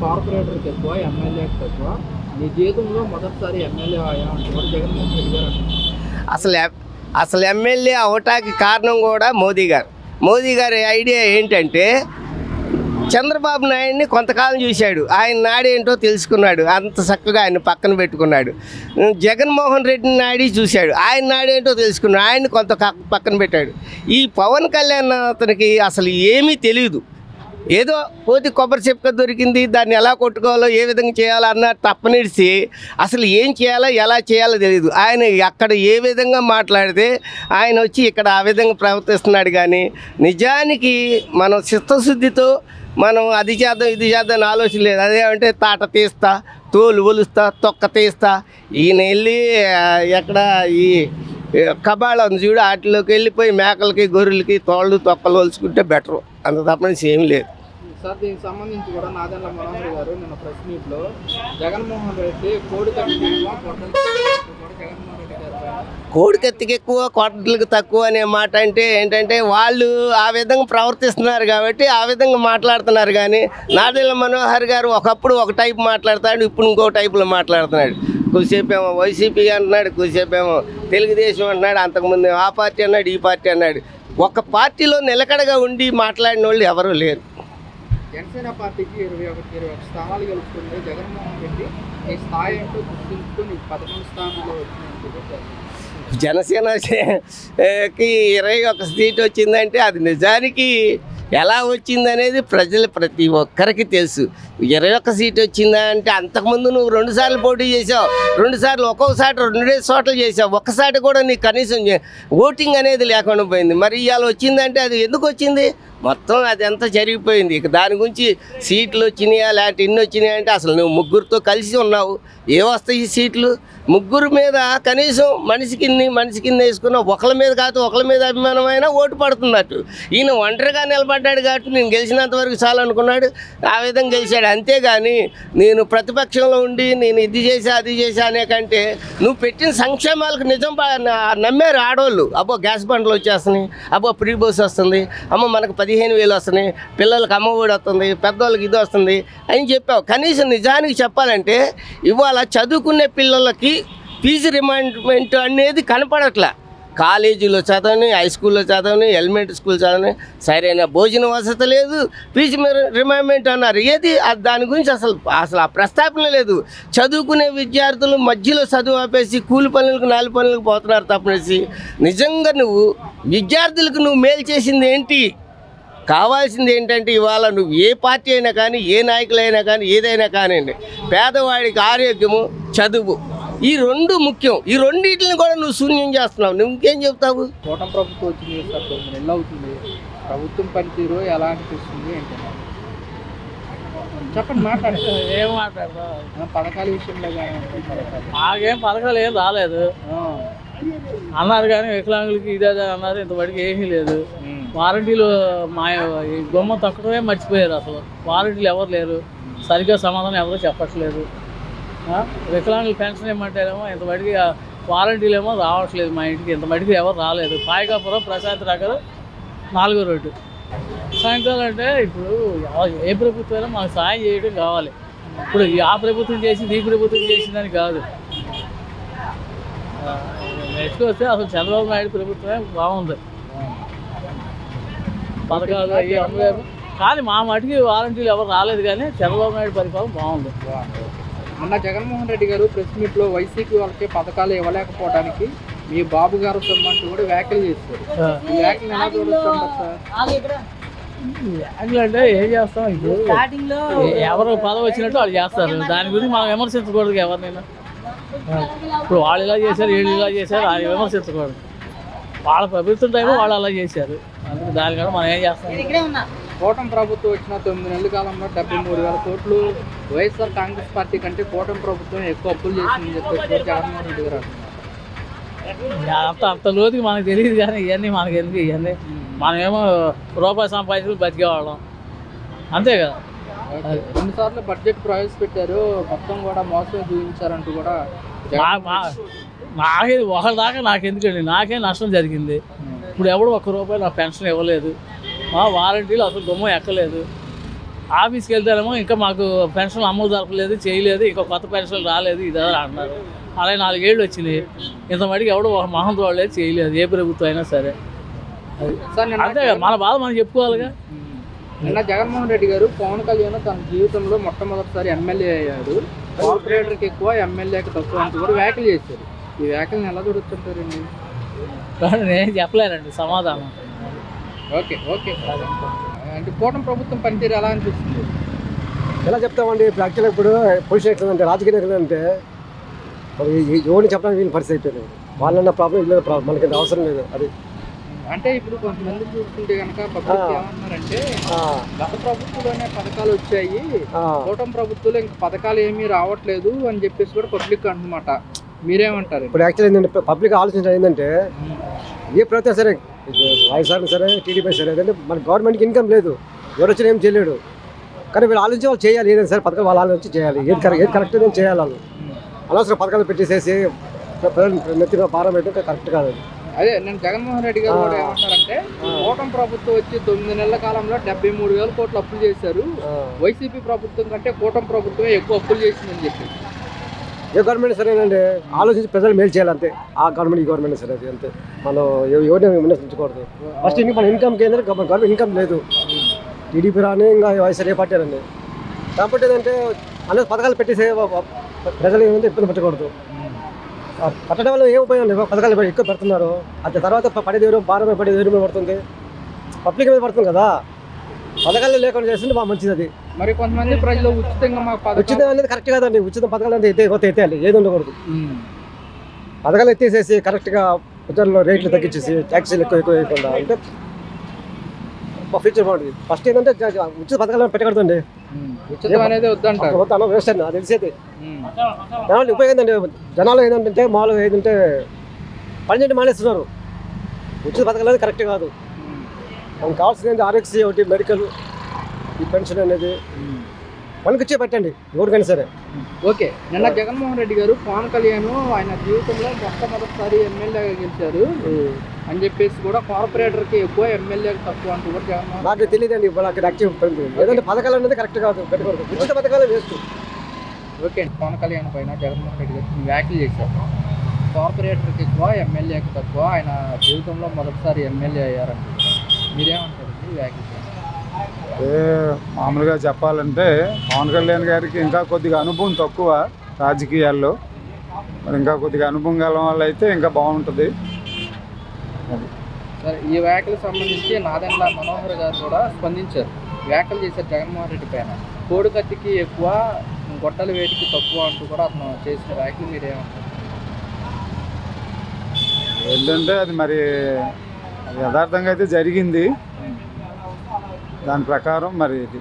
కార్పొరేటర్కి ఎక్కువ, ఎమ్మెల్యేకి తక్కువ. నీ జీవితంలో మొదటిసారి ఎమ్మెల్యే అయ్యామంటే జగన్మోహన్ రెడ్డి గారు. అసలు ఎమ్మెల్యే అవటానికి కారణం కూడా మోదీ గారి ఐడియా ఏంటంటే చంద్రబాబు నాయుడిని కొంతకాలం చూశాడు, ఆయన నాడేంటో తెలుసుకున్నాడు, అంత చక్కగా ఆయన పక్కన పెట్టుకున్నాడు. జగన్మోహన్ రెడ్డి నాయుడు చూశాడు, ఆయన నాడేంటో తెలుసుకున్నాడు, ఆయన్ని కొంత పక్కన పెట్టాడు. ఈ పవన్ కళ్యాణ్ అతనికి అసలు ఏమీ తెలియదు. ఏదో పోతి కొబ్బరి చెప్పుక దొరికింది, దాన్ని ఎలా కొట్టుకోవాలో ఏ విధంగా చేయాలో అన్న తప్పనిడిచి అసలు ఏం చేయాలో ఎలా చేయాలో తెలియదు. ఆయన అక్కడ ఏ విధంగా మాట్లాడితే ఆయన వచ్చి ఇక్కడ ఆ విధంగా ప్రవర్తిస్తున్నాడు. కానీ నిజానికి మనం చిత్తశుద్ధితో మనం అది చేద్దాం ఇది చేద్దాం అని ఆలోచన లేదు. అదేమంటే తాట తీస్తా, తోలు ఒలుస్తా, తొక్క తీస్తా. ఈయన వెళ్ళి ఎక్కడ ఈ కబాళ ఉంది చూడు, వాటిలోకి వెళ్ళిపోయి మేకలకి గొర్రెలకి తోళ్ళు తొక్కలు ఒలుచుకుంటే బెటరు, అంత తప్పనిసి ఏం లేదు. సార్ దీనికి సంబంధించి కూడా నాదెండ్ల మనోహర్ గారు నిన్న ప్రెస్ మీట్లో జగన్మోహన్ రెడ్డి కోడికత్తికి ఎక్కువ కోటలకు తక్కువ అనే మాట అంటే ఏంటంటే వాళ్ళు ఆ విధంగా ప్రవర్తిస్తున్నారు కాబట్టి ఆ విధంగా మాట్లాడుతున్నారు. కానీ నాదెండ్ల మనోహర్ గారు ఒకప్పుడు ఒక టైప్ మాట్లాడతాడు, ఇప్పుడు ఇంకో టైపులో మాట్లాడుతున్నాడు. కొద్దిసేపు ఏమో వైసీపీ అంటున్నాడు, కొద్దిసేపు ఏమో తెలుగుదేశం అంటున్నాడు, అంతకుముందు ఆ పార్టీ అన్నాడు, ఈ పార్టీ అన్నాడు. ఒక పార్టీలో నిలకడగా ఉండి మాట్లాడిన వాళ్ళు ఎవరూ లేరు. జనసేన పార్టీకి 21 స్థానాలు గెలుస్తుంది. జగన్మోహన్ రెడ్డి ఈ స్థాయి అంటూ గుర్తింపుతూ నీకు 11 స్థానాలు వచ్చినాయి. జనసేనకి 21 సీట్ వచ్చిందంటే అది నిజానికి ఎలా వచ్చిందనేది ప్రతి ఒక్కరికి తెలుసు. 21 సీట్ వచ్చిందా అంటే అంతకుముందు నువ్వు 2 సార్లు పోటీ చేసావు, 2 సార్లు ఒక్కొక్కసారి 2 చోట్ల చేసావు, ఒక్కసారి కూడా నీకు కనీసం ఓటింగ్ అనేది లేకుండా పోయింది. మరి ఇవాళ వచ్చిందంటే అది ఎందుకు వచ్చింది? మొత్తం అది ఎంత జరిగిపోయింది. ఇక దాని గురించి సీట్లు వచ్చినాయా లేకపోతే ఇన్ని వచ్చినాయా అంటే అసలు నువ్వు ముగ్గురితో కలిసి ఉన్నావు, ఏమొస్తాయి ఈ సీట్లు? ముగ్గురు మీద కనీసం మనిషి కింద వేసుకున్న ఒకళ్ళ మీద కాదు ఒకళ్ళ మీద అభిమానమైనా ఓటు పడుతున్నట్టు. ఈయన ఒంటరిగా నిలబడ్డాడు కాబట్టి నేను గెలిచినంత వరకు చాలు అనుకున్నాడు, ఆ విధంగా గెలిచాడు. అంతేగాని నేను ప్రతిపక్షంలో ఉండి నేను ఇది చేసా అది చేసా అనే కంటే నువ్వు పెట్టిన సంక్షేమాలకు నిజం నమ్మారు ఆడవాళ్ళు. అబ్బో గ్యాస్ బండ్లు వచ్చేస్తున్నాయి, అబ్బో ఫ్రీ బస్ వస్తుంది, అమ్మ మనకు 15,000 వస్తున్నాయి, పిల్లలకి అమ్మఒడి వస్తుంది, పెద్దవాళ్ళకి ఇది వస్తుంది అని చెప్పావు. కనీసం నిజానికి చెప్పాలంటే ఇవాళ చదువుకునే పిల్లలకి ఫీజు రిమైండ్మెంట్ అనేది కనపడట్లే. కాలేజీలో చదవని, హై స్కూల్లో చదవని, ఎలిమెంటరీ స్కూల్ చదవని, సరైన భోజన వసతి లేదు, ఫీజు రిమైండ్మెంట్ అన్నారు. ఏది దాని గురించి అసలు ఆ ప్రస్తాపన లేదు. చదువుకునే విద్యార్థులు మధ్యలో చదువు ఆపేసి కూలి పనులకు 4 పనులకు పోతున్నారు తప్పనేసి. నిజంగా నువ్వు విద్యార్థులకు నువ్వు మేలు చేసింది ఏంటి? కావాల్సింది ఏంటంటే ఇవాళ నువ్వు ఏ పార్టీ అయినా కానీ, ఏ నాయకులైనా కానీ, ఏదైనా కానివ్వండి, పేదవాడికి ఆరోగ్యము, చదువు, ఈ 2 ముఖ్యం. ఈ రెండింటిని కూడా నువ్వు శూన్యం చేస్తున్నావు. నువ్వు ఇంకేం చెప్తావు? కూటమి ప్రభుత్వం వచ్చింది సార్, 9 నెలలు అవుతుంది. ప్రభుత్వం పనితీరు ఎలా అనిపిస్తుంది ఏంటి చెప్పండి, మాట్లాడతారు. ఏం మాట్లాడతా? పథకాల విషయంలో కానీ మాకేం పథకాలు ఏం రాలేదు అన్నారు, కానీ వికలాంగులకి ఇదే అన్నారు, ఇంతవరకు ఏమీ లేదు. వారంటీలు మా బొమ్మ తొక్కడమే మర్చిపోయారు. అసలు వారంటీలు ఎవరు లేరు, సరిగ్గా సమాధానం ఎవరు చెప్పట్లేదు. వికలాంగులు పెన్షన్ ఏమంటారేమో ఇంతవరకు వారంటీలు ఏమో రావట్లేదు మా ఇంటికి, ఇంతవరకు ఎవరు రాలేదు. పాయకాపురం ప్రశాంత్ నగర్ 4వ రోడ్డు. సాయంకాలం అంటే ఇప్పుడు ఏ ప్రభుత్వం మాకు సాయం చేయడం కావాలి. ఇప్పుడు ఆ ప్రభుత్వం చేసింది ఈ ప్రభుత్వం చేసిందని కాదు. నెక్స్ట్ వస్తే అసలు చంద్రబాబు నాయుడు ప్రభుత్వమే బాగుంది, పథకాలు అయ్యి అమ్మగారు. కానీ మా మటుకి వారంటీలు ఎవరు రాలేదు, కానీ చంద్రబాబు నాయుడు పరిపాలన బాగుంది. మొన్న జగన్మోహన్ రెడ్డి గారు ప్రెస్ మీట్లో వైసీపీ వాళ్ళకి పథకాలు ఇవ్వలేకపోవడానికి మీ బాబు గారు సొమ్మంటూ కూడా వ్యాఖ్యలు చేస్తారు. ఈ వ్యాఖ్యలు ఎలా చూడొచ్చు సార్? వ్యాఖ్యలు అంటే ఏం చేస్తాం, ఇప్పుడు ఎవరు పదవి వచ్చినట్టు వాళ్ళు చేస్తారు. దాని గురించి మనం విమర్శించకూడదు ఎవరినైనా. ఇప్పుడు వాళ్ళు ఇలా చేశారు, వీళ్ళు ఇలా చేశారు అది విమర్శించకూడదు. వాళ్ళ ప్రభుత్వం టైంలో వాళ్ళు అలా చేశారు, అందుకు దానికన్నా మనం ఏం చేస్తాం. కూటమి ప్రభుత్వం వచ్చిన 9 నెలల కాలంలో 73,000 కోట్లు వైఎస్ఆర్ కాంగ్రెస్ పార్టీ కంటే కూటమి ప్రభుత్వం ఎక్కువ అప్పులు చేసిందని చెప్పేసి జగన్మోహన్ రెడ్డి గారు అంటున్నారు. అంత లోతుకి మనకు తెలియదు, కానీ ఇవన్నీ మనకి ఎందుకు, ఇవన్నీ మనమేమో రూపాయి సంపాదించుకుని బతికేవాళ్ళం అంతే కదా. 2 సార్లు బడ్జెట్ ప్రవేశపెట్టారు, మొత్తం కూడా మోసమే చూపించారంటూ కూడా. నాకే ఒకరి దాకా నాకు ఎందుకండి, నాకే నష్టం జరిగింది. ఇప్పుడు ఎవడు 1 రూపాయి నా పెన్షన్ ఇవ్వలేదు, మా వారంటీలు అసలు గుమ్మం ఎక్కలేదు. ఆఫీస్కి వెళ్తారేమో ఇంకా మాకు పెన్షన్ అమలు జరపలేదు, చేయలేదు, ఇంకా కొత్త పెన్షన్ రాలేదు, ఇదే అంటున్నారు. అలాగే 4 ఏళ్ళు వచ్చినాయి, ఇంతమటికి ఎవడో ఒక మొహం చూడలేదు, చేయలేదు, ఏ ప్రభుత్వం అయినా సరే. అంతే కదా, మన బాధ మనం చెప్పుకోవాలిగా. నిన్న జగన్మోహన్ రెడ్డి గారు పవన్ కళ్యాణ్ తన జీవితంలో మొట్టమొదటిసారి ఎమ్మెల్యే అయ్యాడు, కార్పొరేటర్కి ఎక్కువ ఎమ్మెల్యేకి తక్కువ అంటూ కూడా వ్యాఖ్యలు చేశారు. ఈ వ్యాఖ్యలను ఎలా చూడుతుంటారండి? నేను చెప్పలేనండి సమాధానం. ఓకే ఓకే అంటే కూటమి ప్రభుత్వం పనితీరు ఎలా అనిపిస్తుంది? ఎలా చెప్తామండి? ఇప్పుడు యాక్చువల్గా ఇప్పుడు పొజిషన్ ఎట్లుందంటే, రాజకీయ నాయకులు అంటే ఎవరిని చెప్పడానికి వీళ్ళు పరిస్థితి అయిపోయింది. వాళ్ళన్న ప్రాబ్లం, వీళ్ళ ప్రాబ్లం, మనకి అవసరం లేదు. అది అంటే ఇప్పుడు కొంతమంది చూసుకుంటే కనుక పబ్లిక్ ఏమన్నారంటే గత ప్రభుత్వంలోనే పథకాలు వచ్చాయి, కూటమి ప్రభుత్వంలో ఇంకా పథకాలు ఏమీ రావట్లేదు అని చెప్పేసి కూడా పబ్లిక్ అంటున్నమాట. మీరేమంటారు? ఇప్పుడు యాక్చువల్ ఏంటంటే పబ్లిక్ ఆలోచించడం ఏంటంటే, ఏ ప్రభుత్వం సరే, వైఎస్ఆర్ సరే, టీడీపీ సరే, ఏంటంటే మన గవర్నమెంట్కి ఇన్కమ్ లేదు, ఎవరు వచ్చినా ఏం చేయలేడు. కానీ వీళ్ళు ఆలోచించి వాళ్ళు చేయాలి, ఏదైనా సరే పథకాలు వాళ్ళు ఆలోచించి చేయాలి, ఏది కరెక్ట్ ఏదైనా చేయాలి. వాళ్ళు అనవసరం పథకాలు పెట్టేసేసి నెత్తిన భారం పెట్టితే కరెక్ట్ కాదు. అదే నేను జగన్మోహన్ రెడ్డి గారు కూడా ఏమంటారంటే, కూటమి ప్రభుత్వం వచ్చి 9 నెలల కాలంలో 73,000 కోట్లు అప్పులు చేశారు, వైసీపీ ప్రభుత్వం కంటే కూటమి ప్రభుత్వమే ఎక్కువ అప్పులు చేసిందని చెప్పి. ఏ గవర్నమెంట్ సరేనండి, ఆలోచించి ప్రజలు మేలు చేయాలి అంతే. ఆ గవర్నమెంట్ ఈ గవర్నమెంట్ సరే, అది అంతే. మనం ఎవరిని విమర్శించకూడదు. ఫస్ట్ మన ఇన్కమ్కి ఏంటంటే గవర్నమెంట్ ఇన్కమ్ లేదు, టీడీపీ రాని ఇంకా వైఎస్ఆర్ ఏ పార్టీ రండి. కాబట్టి ఏంటంటే అన్ని పథకాలు పెట్టేసే ప్రజలు ఏమంటే ఇబ్బంది పెట్టకూడదు. పట్టడం వల్ల ఏం ఉపయోగం లేదు, పథకాలు ఎక్కువ పెడుతున్నారు. అది తర్వాత పడేది ఎవరు, భారం పడేది ఎవరి మీద పడుతుంది, పబ్లిక్ మీద పడుతుంది కదా. పథకాలు లేకుండా చేస్తుంటే బాగా మంచిది. అది మరి కొంతమంది ప్రజలు ఉచితంగా ఉచితం అనేది కరెక్ట్ కాదండి. ఉచిత పథకాలు అంటే ఎత్తేయాలి, ఏది ఉండకూడదు. పథకాలు ఎత్తేసేసి కరెక్ట్గా ప్రజల్లో రేట్లు తగ్గించేసి ట్యాక్సీలు ఎక్కువ వేయకుండా అంటే ఫ్యూచర్ బాగుంటుంది. ఫస్ట్ ఏంటంటే ఉచిత పథకాలు పెట్టకూడదండి, అనేది వద్దంటారు. వద్దాను వేస్ట్ అండి, అది తెలిసేది. దానివల్ల ఉపయోగం ఏంటంటే జనాలు ఏంటంటే మామూలుగా ఏంటంటే పని చేయడం మానేస్తున్నారు. ఉచిత పథకాలు అనేది కరెక్ట్ కాదు. మనకు కావాల్సింది ఆరోగ్యశ్రీ ఒకటి, మెడికల్, ఈ పెన్షన్ అనేది మనకిచ్చే పెట్టండి ఎవరికైనా సరే. ఓకే, నిన్న జగన్మోహన్ రెడ్డి గారు పవన్ కళ్యాణ్ ఆయన జీవితంలో మొట్టమొదటిసారి ఎమ్మెల్యేగా గెలిచారు అని చెప్పేసి కూడా కార్పొరేటర్కి ఎక్కువ ఎమ్మెల్యేకి తక్కువ అంటూ కూడా జగన్మోహన్. నాకు తెలియదండి, నాకు యాక్టివ్ ఏదంటే పథకాలు అనేది కరెక్ట్ కాదు, పెట్టకూడదు. ఉచిత పథకాలు వేస్ట్. ఓకే, పవన్ కళ్యాణ్ పైన జగన్మోహన్ రెడ్డి గారు వ్యాఖ్యలు చేశారు, కార్పొరేటర్కి ఎక్కువ ఎమ్మెల్యేకి తక్కువ, ఆయన జీవితంలో మొదటిసారి ఎమ్మెల్యే అయ్యారంట. మీరేమంటారు ఈ వ్యాఖ్యలు? మామూలుగా చెప్పాలంటే పవన్ కళ్యాణ్ గారికి ఇంకా కొద్దిగా అనుభవం తక్కువ రాజకీయాల్లో, మరి ఇంకా కొద్దిగా అనుభవం గల వల్ల అయితే ఇంకా బాగుంటుంది. సరే, ఈ వ్యాఖ్యలకు సంబంధించి నాదెండ్ల మనోహర్ గారు కూడా స్పందించారు, వ్యాఖ్యలు చేశారు జగన్మోహన్ రెడ్డి పైన. కోడికత్తికి ఎక్కువ, గొడ్డల వేటికి తక్కువ అంటూ కూడా అతను చేసిన వ్యాఖ్యలు మీరేమంటారు? ఏంటంటే అది మరి యథార్థంగా అయితే జరిగింది, దాని ప్రకారం మరి ఇది